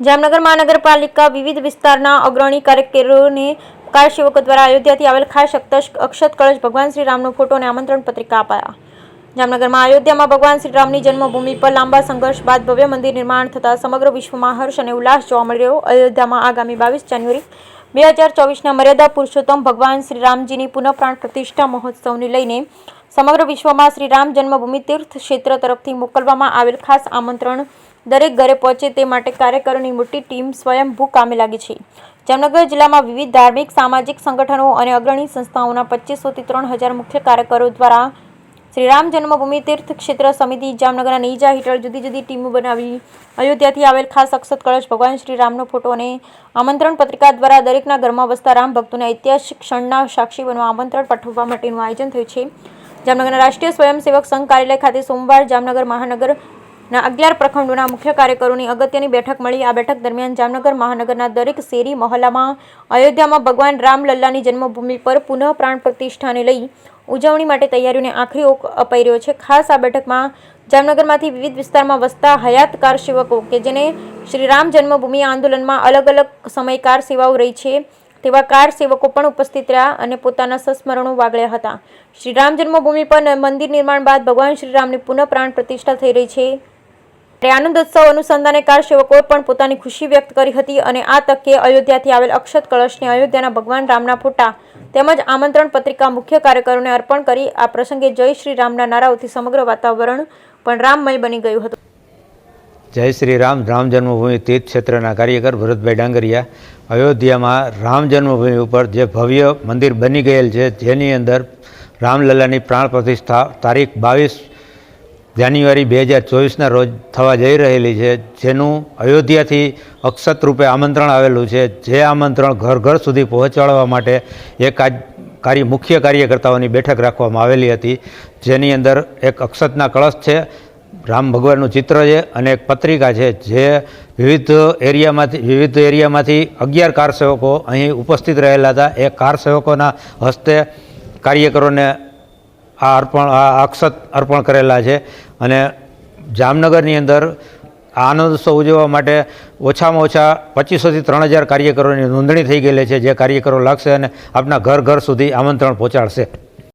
જામનગર મહાનગરપાલિકા વિવિધ વિસ્તારના અગ્રણી કાર્યકરોને કારસેવકો દ્વારા અયોધ્યાથી આવેલ ખાસ અક્ષત કળશ ભગવાન શ્રી રામનો ફોટો અને આમંત્રણ પત્રિકા અપાયા. જામનગરમાં અયોધ્યામાં ભગવાન શ્રી રામની જન્મભૂમિ પર લાંબા સંઘર્ષ બાદ ભવ્ય મંદિર નિર્માણ થતાં સમગ્ર વિશ્વમાં હર્ષ અને ઉલ્લાસ જોવા મળી રહ્યો. અયોધ્યામાં આગામી 22 જાન્યુઆરી 2024ના મર્યાદા પુરુષોત્તમ ભગવાન શ્રી રામજીની પુનઃ પ્રાણ પ્રતિષ્ઠા મહોત્સવને લઈને સમગ્ર વિશ્વમાં શ્રી રામ જન્મભૂમિ તીર્થ ક્ષેત્ર તરફથી મોકલવામાં આવેલ ખાસ આમંત્રણ દરેક ઘરે પહોંચે તે માટે કાર્યકરોની મોટી ટીમ સ્વયંભૂ કામે લાગી છે. જામનગર જિલ્લામાં વિવિધ ધાર્મિક સામાજિક સંગઠનો અને અગ્રણી સંસ્થાઓના 2500થી 3000 મુખ્ય કાર્યકરો દ્વારા શ્રી રામ જન્મભૂમિ તીર્થ ક્ષેત્ર સમિતિ જામનગરના નેજા હેઠળ જુદી જુદી ટીમો બનાવી અયોધ્યાથી આવેલ ખાસ અક્ષત કળશ ભગવાન શ્રી રામનો ફોટો અને આમંત્રણ પત્રિકા દ્વારા દરેકના ઘરમાં વસતા રામ ભક્તોને ઐતિહાસિક ક્ષણના સાક્ષી બનવા આમંત્રણ પાઠવવા માટેનું આયોજન થયું છે. જામનગરના રાષ્ટ્રીય સ્વયંસેવક સંઘ કાર્યાલય ખાતે સોમવાર જામનગર મહાનગરના 11 પ્રખંડોના મુખ્ય કાર્યકરોની અગત્યની બેઠક મળી. આ બેઠક દરમિયાન જામનગર મહાનગરના દરેક શેરી મહોલ્લામાં અયોધ્યામાં ભગવાન રામલલ્લાની જન્મભૂમિ પર પુનઃ પ્રાણ પ્રતિષ્ઠાને લઈ ઉજવણી માટે તૈયારીઓને આખરી ઓપ અપાઈ રહ્યો છે. ખાસ આ બેઠકમાં જામનગરમાંથી વિવિધ વિસ્તારમાં વસતા હયાત કાર સેવકો કે જેને શ્રી રામ જન્મભૂમિ આંદોલનમાં અલગ અલગ સમય કાર સેવાઓ રહી છે તેવા કાર સેવકો પણ ઉપસ્થિત રહ્યા અને પોતાના સંસ્મરણો વાગળ્યા હતા. શ્રી રામ જન્મભૂમિ પર મંદિર નિર્માણ બાદ ભગવાન શ્રી રામની પુનઃ પ્રાણ પ્રતિષ્ઠા થઈ રહી છે. આનંદોત્સવ અનુસંધાને કાર સેવકોએ પણ પોતાની ખુશી વ્યક્ત કરી હતી અને આ તકે અયોધ્યાથી આવેલ અક્ષત કળશને અયોધ્યાના ભગવાન રામના ફોટા તેમજ આમંત્રણ પત્રિકા મુખ્ય કાર્યકરોને અર્પણ કરી આ પ્રસંગે જય શ્રી રામના નારાઓથી સમગ્ર વાતાવરણ પણ રામમય બની ગયું હતું. જય શ્રી રામ. રામ જન્મભૂમિ તીર્થ ક્ષેત્રના કાર્યકર ભરતભાઈ ડાંગરિયા. અયોધ્યામાં રામ જન્મભૂમિ ઉપર જે ભવ્ય મંદિર બની ગયેલ છે જેની અંદર રામલલ્લાની પ્રાણ પ્રતિષ્ઠા તારીખ 22 જાન્યુઆરી 2024ના રોજ થવા જઈ રહેલી છે, જેનું અયોધ્યાથી અક્ષત રૂપે આમંત્રણ આવેલું છે. જે આમંત્રણ ઘર ઘર સુધી પહોંચાડવા માટે એક મુખ્ય કાર્યકર્તાઓની બેઠક રાખવામાં આવેલી હતી, જેની અંદર એક અક્ષતના કળશ છે, રામ ભગવાનનું ચિત્ર છે અને એક પત્રિકા છે. જે વિવિધ એરિયામાંથી 11 કાર સેવકો અહીં ઉપસ્થિત રહેલા હતા. એ કાર સેવકોના હસ્તે કાર્યકરોને આ અક્ષત અર્પણ કરેલા છે અને જામનગરની અંદર આનંદોત્સવ ઉજવવા માટે ઓછામાં ઓછા 2500થી 3000 કાર્યકરોની નોંધણી થઈ ગયેલી છે. જે કાર્યકરો લાગશે અને આપના ઘર ઘર સુધી આમંત્રણ પહોંચાડશે.